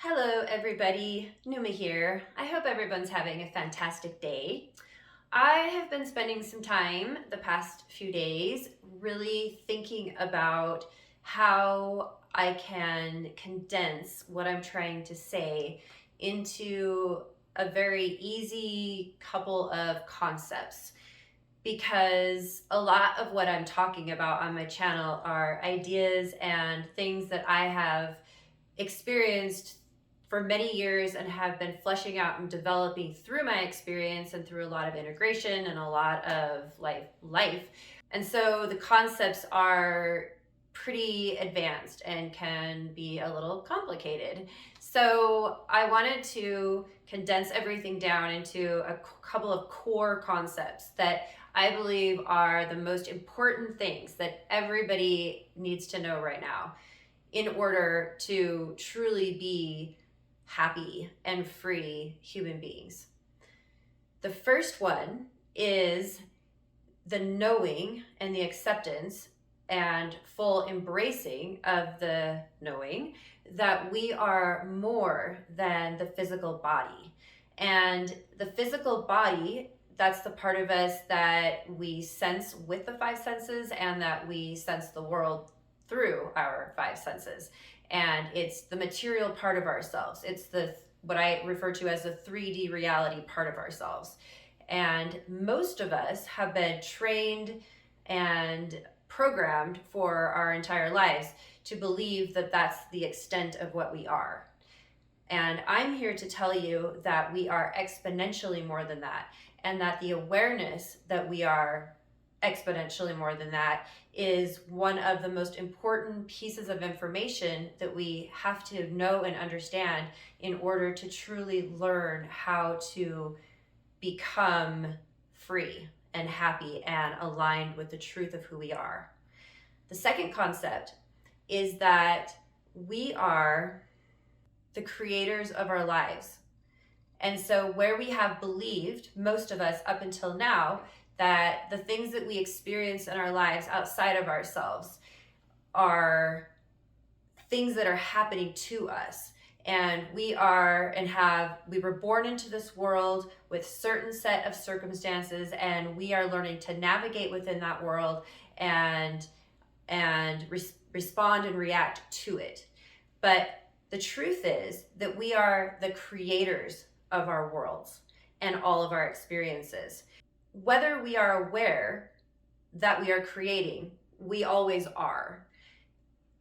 Hello everybody, Pneuma here. I hope everyone's having a fantastic day. I have been spending some time the past few days really thinking about how I can condense what I'm trying to say into a very easy couple of concepts, because a lot of what I'm talking about on my channel are ideas and things that I have experienced for many years and have been fleshing out and developing through my experience and through a lot of integration and a lot of life. And so the concepts are pretty advanced and can be a little complicated. So I wanted to condense everything down into a couple of core concepts that I believe are the most important things that everybody needs to know right now in order to truly be happy and free human beings. The first one is the knowing and the acceptance and full embracing of the knowing that we are more than the physical body. And the physical body, that's the part of us that we sense with the five senses and that we sense the world through our five senses. And it's the material part of ourselves. It's what I refer to as the 3D reality part of ourselves. And most of us have been trained and programmed for our entire lives to believe that that's the extent of what we are. And I'm here to tell you that we are exponentially more than that, and that the awareness that we are exponentially more than that is one of the most important pieces of information that we have to know and understand in order to truly learn how to become free and happy and aligned with the truth of who we are. The second concept is that we are the creators of our lives. And so where we have believed, most of us up until now, that the things that we experience in our lives outside of ourselves are things that are happening to us. And we were born into this world with certain set of circumstances, and we are learning to navigate within that world and respond and react to it. But the truth is that we are the creators of our worlds and all of our experiences. Whether we are aware that we are creating, we always are.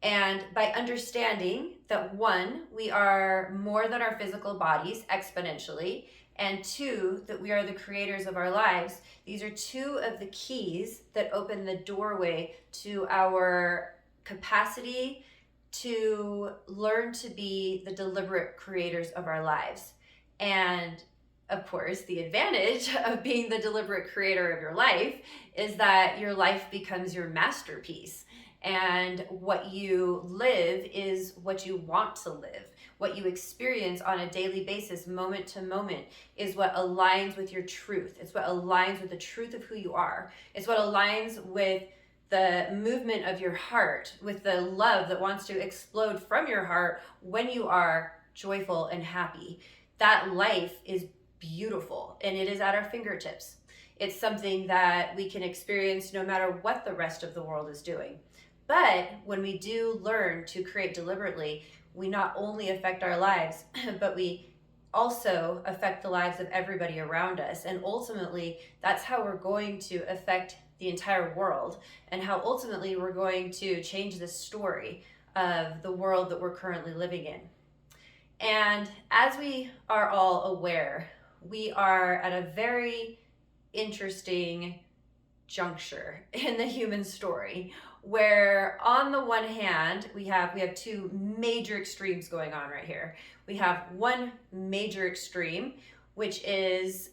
And by understanding that, one, we are more than our physical bodies exponentially, and two, that we are the creators of our lives, these are two of the keys that open the doorway to our capacity to learn to be the deliberate creators of our lives. And of course, the advantage of being the deliberate creator of your life is that your life becomes your masterpiece. And what you live is what you want to live. What you experience on a daily basis, moment to moment, is what aligns with your truth. It's what aligns with the truth of who you are. It's what aligns with the movement of your heart, with the love that wants to explode from your heart when you are joyful and happy. That life is beautiful, and it is at our fingertips. It's something that we can experience no matter what the rest of the world is doing. But when we do learn to create deliberately, we not only affect our lives, but we also affect the lives of everybody around us. And ultimately, that's how we're going to affect the entire world, and how ultimately we're going to change the story of the world that we're currently living in. And as we are all aware, we are at a very interesting juncture in the human story, where on the one hand we have two major extremes going on right here. We have one major extreme, which is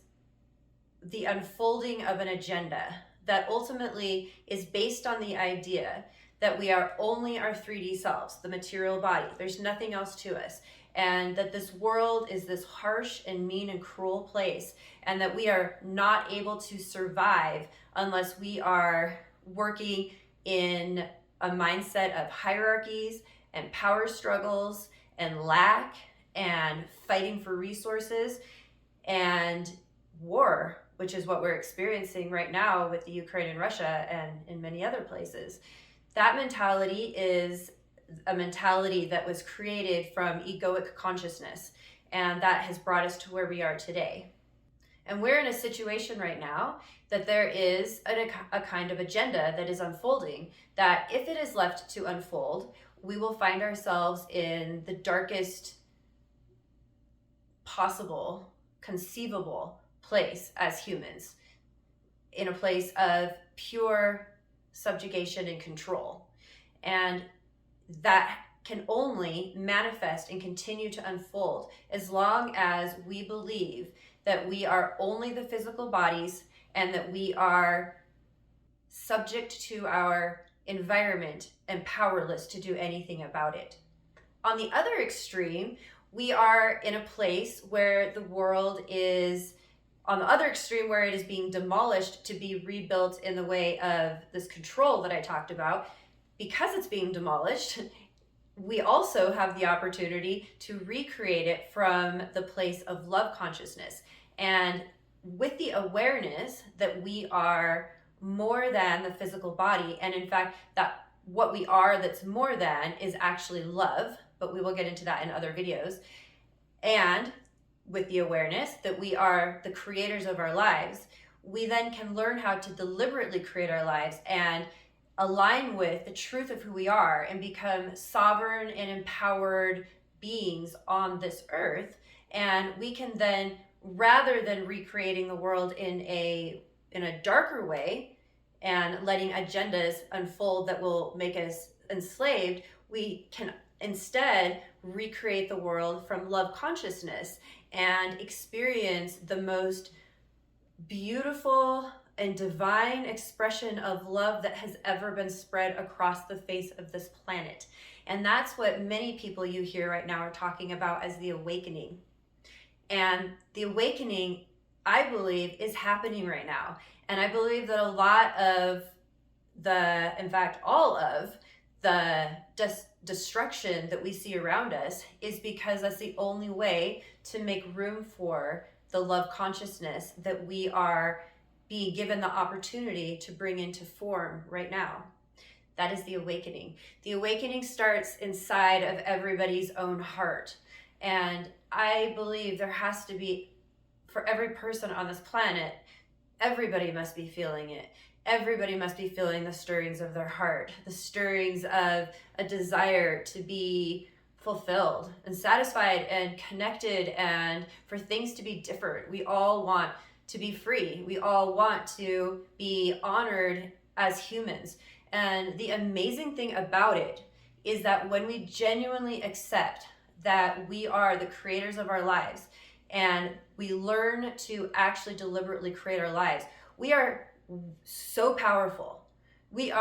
the unfolding of an agenda that ultimately is based on the idea that we are only our 3D selves, the material body. There's nothing else to us. And that this world is this harsh and mean and cruel place, and that we are not able to survive unless we are working in a mindset of hierarchies and power struggles and lack and fighting for resources and war, which is what we're experiencing right now with the Ukraine and Russia and in many other places. That mentality is a mentality that was created from egoic consciousness, and that has brought us to where we are today. And we're in a situation right now that there is a kind of agenda that is unfolding, that if it is left to unfold, we will find ourselves in the darkest possible, conceivable place as humans, in a place of pure subjugation and control. And that can only manifest and continue to unfold as long as we believe that we are only the physical bodies and that we are subject to our environment and powerless to do anything about it. On the other extreme, we are in a place where the world is on the other extreme, where it is being demolished to be rebuilt in the way of this control that I talked about. Because it's being demolished, we also have the opportunity to recreate it from the place of love consciousness. And with the awareness that we are more than the physical body, and in fact, that what we are that's more than is actually love, but we will get into that in other videos. And with the awareness that we are the creators of our lives, we then can learn how to deliberately create our lives and align with the truth of who we are and become sovereign and empowered beings on this earth. And we can then, rather than recreating the world in a darker way and letting agendas unfold that will make us enslaved, we can instead recreate the world from love consciousness and experience the most beautiful and divine expression of love that has ever been spread across the face of this planet. And that's what many people you hear right now are talking about as the awakening. And the awakening, I believe, is happening right now. And I believe that a lot of in fact, all of the destruction that we see around us is because that's the only way to make room for the love consciousness that we are being given the opportunity to bring into form right now. That is the awakening. The awakening starts inside of everybody's own heart. And I believe there has to be, for every person on this planet, everybody must be feeling it. Everybody must be feeling the stirrings of their heart, the stirrings of a desire to be fulfilled and satisfied and connected, and for things to be different. We all want to be free. We all want to be honored as humans. And the amazing thing about it is that when we genuinely accept that we are the creators of our lives and we learn to actually deliberately create our lives, we are so powerful. We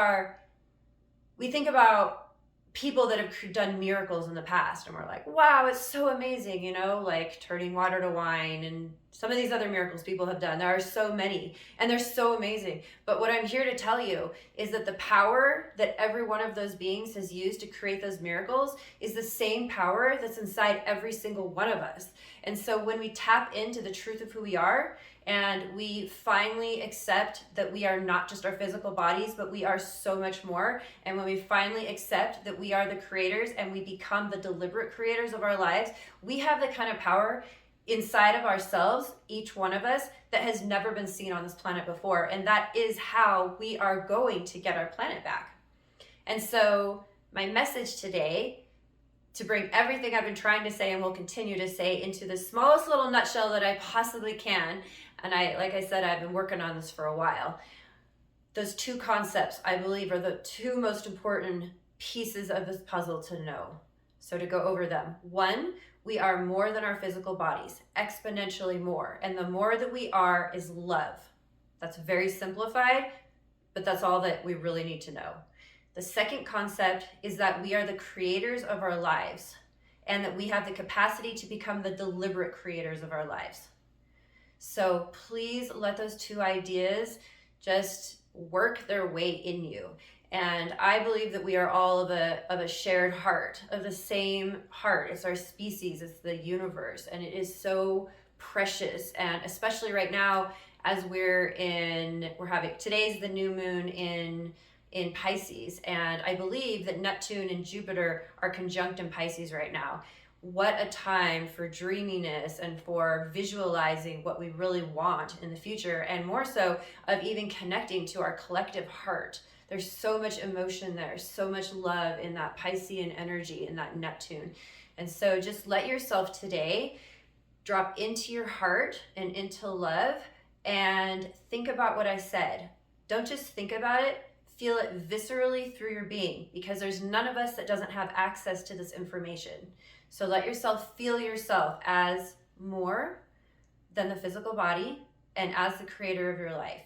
think about people that have done miracles in the past and we're like, wow, it's so amazing, like turning water to wine and some of these other miracles people have done. There are so many and they're so amazing. But what I'm here to tell you is that the power that every one of those beings has used to create those miracles is the same power that's inside every single one of us. And so when we tap into the truth of who we are, and we finally accept that we are not just our physical bodies, but we are so much more. And when we finally accept that we are the creators and we become the deliberate creators of our lives, we have the kind of power inside of ourselves, each one of us, that has never been seen on this planet before. And that is how we are going to get our planet back. And so my message today, to bring everything I've been trying to say and will continue to say into the smallest little nutshell that I possibly can, and like I said, I've been working on this for a while. Those two concepts, I believe, are the two most important pieces of this puzzle to know. So to go over them. One, we are more than our physical bodies, exponentially more. And the more that we are is love. That's very simplified, but that's all that we really need to know. The second concept is that we are the creators of our lives and that we have the capacity to become the deliberate creators of our lives. So please let those two ideas just work their way in you. And I believe that we are all of a shared heart, of the same heart. It's our species, it's the universe, and it is so precious. And especially right now, as we're having, today's the new moon in Pisces, and I believe that Neptune and Jupiter are conjunct in Pisces right now. What a time for dreaminess and for visualizing what we really want in the future, and more so of even connecting to our collective heart. There's so much emotion there, so much love in that Piscean energy, in that Neptune. And so just let yourself today drop into your heart and into love, and think about what I said. Don't just think about it, feel it viscerally through your being, because there's none of us that doesn't have access to this information. So let yourself feel yourself as more than the physical body and as the creator of your life.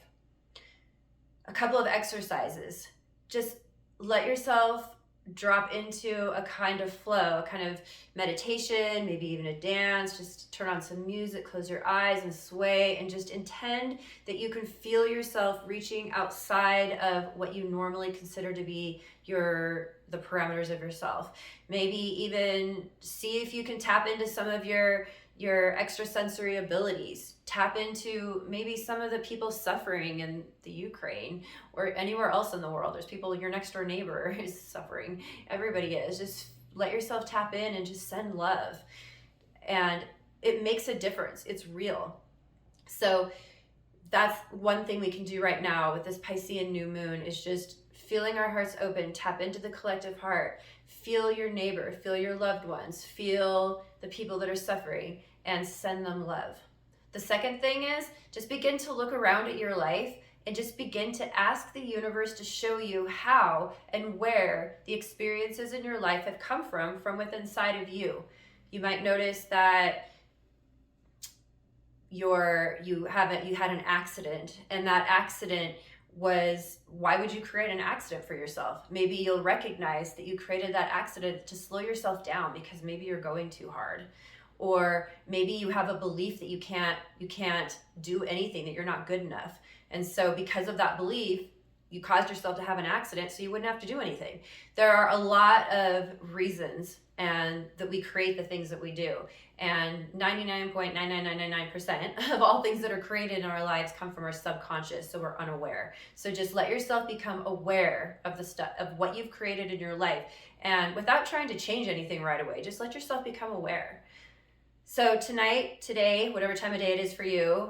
A couple of exercises. Just let yourself drop into a kind of flow, a kind of meditation, maybe even a dance. Just turn on some music, close your eyes and sway, and just intend that you can feel yourself reaching outside of what you normally consider to be the parameters of yourself. Maybe even see if you can tap into some of your extrasensory abilities. Tap into maybe some of the people suffering in the Ukraine or anywhere else in the world. There's people, your next door neighbor is suffering. Everybody is. Just let yourself tap in and just send love. And it makes a difference. It's real. So that's one thing we can do right now with this Piscean new moon, is just feeling our hearts open, tap into the collective heart, feel your neighbor, feel your loved ones, feel the people that are suffering, and send them love. The second thing is just begin to look around at your life and just begin to ask the universe to show you how and where the experiences in your life have come from within inside of you. You might notice that you had an accident, and that accident was, why would you create an accident for yourself? Maybe you'll recognize that you created that accident to slow yourself down because maybe you're going too hard. Or maybe you have a belief that you can't do anything, that you're not good enough. And so because of that belief, you caused yourself to have an accident so you wouldn't have to do anything. There are a lot of reasons and that we create the things that we do. And 99.99999% of all things that are created in our lives come from our subconscious, so we're unaware. So just let yourself become aware of the stuff, of what you've created in your life, and without trying to change anything right away, just let yourself become aware. So tonight, today, whatever time of day it is for you,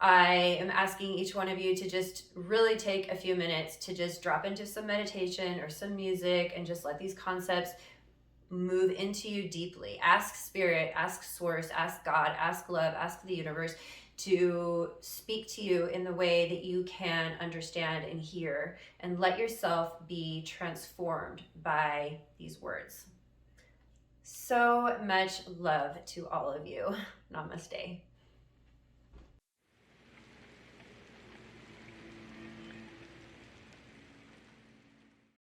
I am asking each one of you to just really take a few minutes to just drop into some meditation or some music and just let these concepts move into you deeply. Ask spirit, ask source, ask God, ask love, ask the universe to speak to you in the way that you can understand and hear, and let yourself be transformed by these words. So much love to all of you. Namaste.